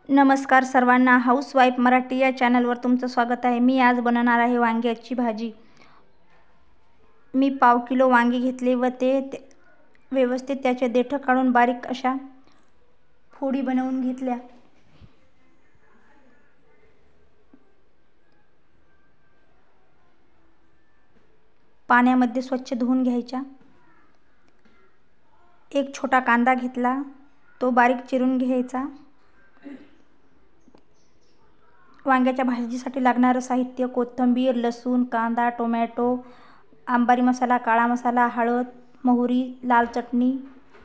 नमस्कार सर्वांना, हाऊसवाईफ मराठी या चॅनलवर तुमचं स्वागत आहे। मी आज बनवणार आहे वांग्याची भाजी। मी पाव किलो वांगे घेतले व ते व्यवस्थित त्याचे देठ काढून बारीक अशा फोडी बनवून घेतल्या। पाण्यामध्ये स्वच्छ धुवून घ्यायच्या। एक छोटा कांदा घेतला, तो बारीक चिरून घ्यायचा। वांग्याच्या भाजीसाठी लागणारे साहित्य: कोथिंबीर, लसूण, कांदा, टोमॅटो, अंबारी मसाला, काळा मसाला, हळद, मोहरी, लाल चटणी,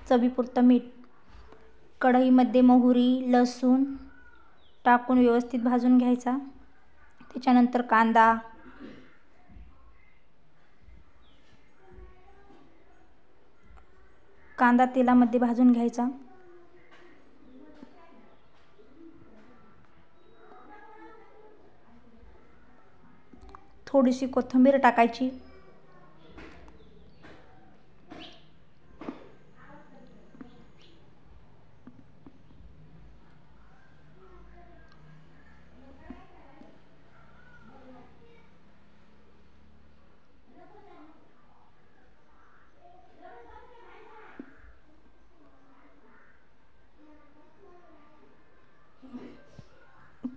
चवीपुरतं मीठ। कढईमध्ये मोहरी, लसूण टाकून व्यवस्थित भाजून घ्यायचा। त्याच्यानंतर कांदा तेलामध्ये भाजून घ्यायचा। थोडीशी कोथिंबीर टाकायची।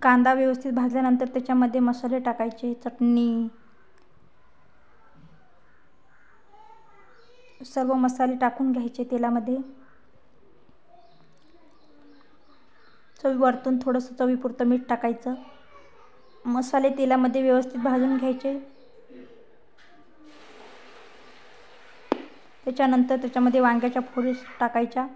कांदा व्यवस्थित भाजल्यानंतर त्याच्यामध्ये मसाले टाकायचे, चटणी, सर्व मसाले टाकून घ्यायचे तेलामध्ये। वरतून थोडंसं चवीपुरतं मीठ टाकायचं। मसाले तेलामध्ये व्यवस्थित भाजून घ्यायचे। त्याच्यानंतर त्याच्यामध्ये वांग्याच्या फोडी टाकायच्या।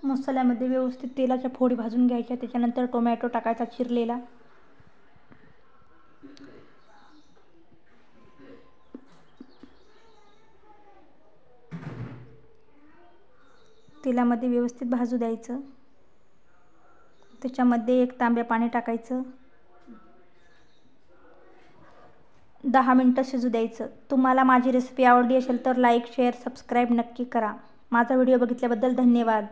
मसाल्यामध्ये व्यवस्थित तेलाच्या फोडी भाजून घ्यायच्या। त्याच्यानंतर टोमॅटो टाकायचा चिरलेला। तेलामध्ये व्यवस्थित भाजू द्यायचं। त्याच्यामध्ये 1 तांब्या पाणी टाकायचं। 10 मिनिटं शिजू द्यायचं। तुम्हाला माझी रेसिपी आवडली असेल तर लाईक, शेअर, सबस्क्राईब नक्की करा। माझा व्हिडिओ बघितल्याबद्दल धन्यवाद।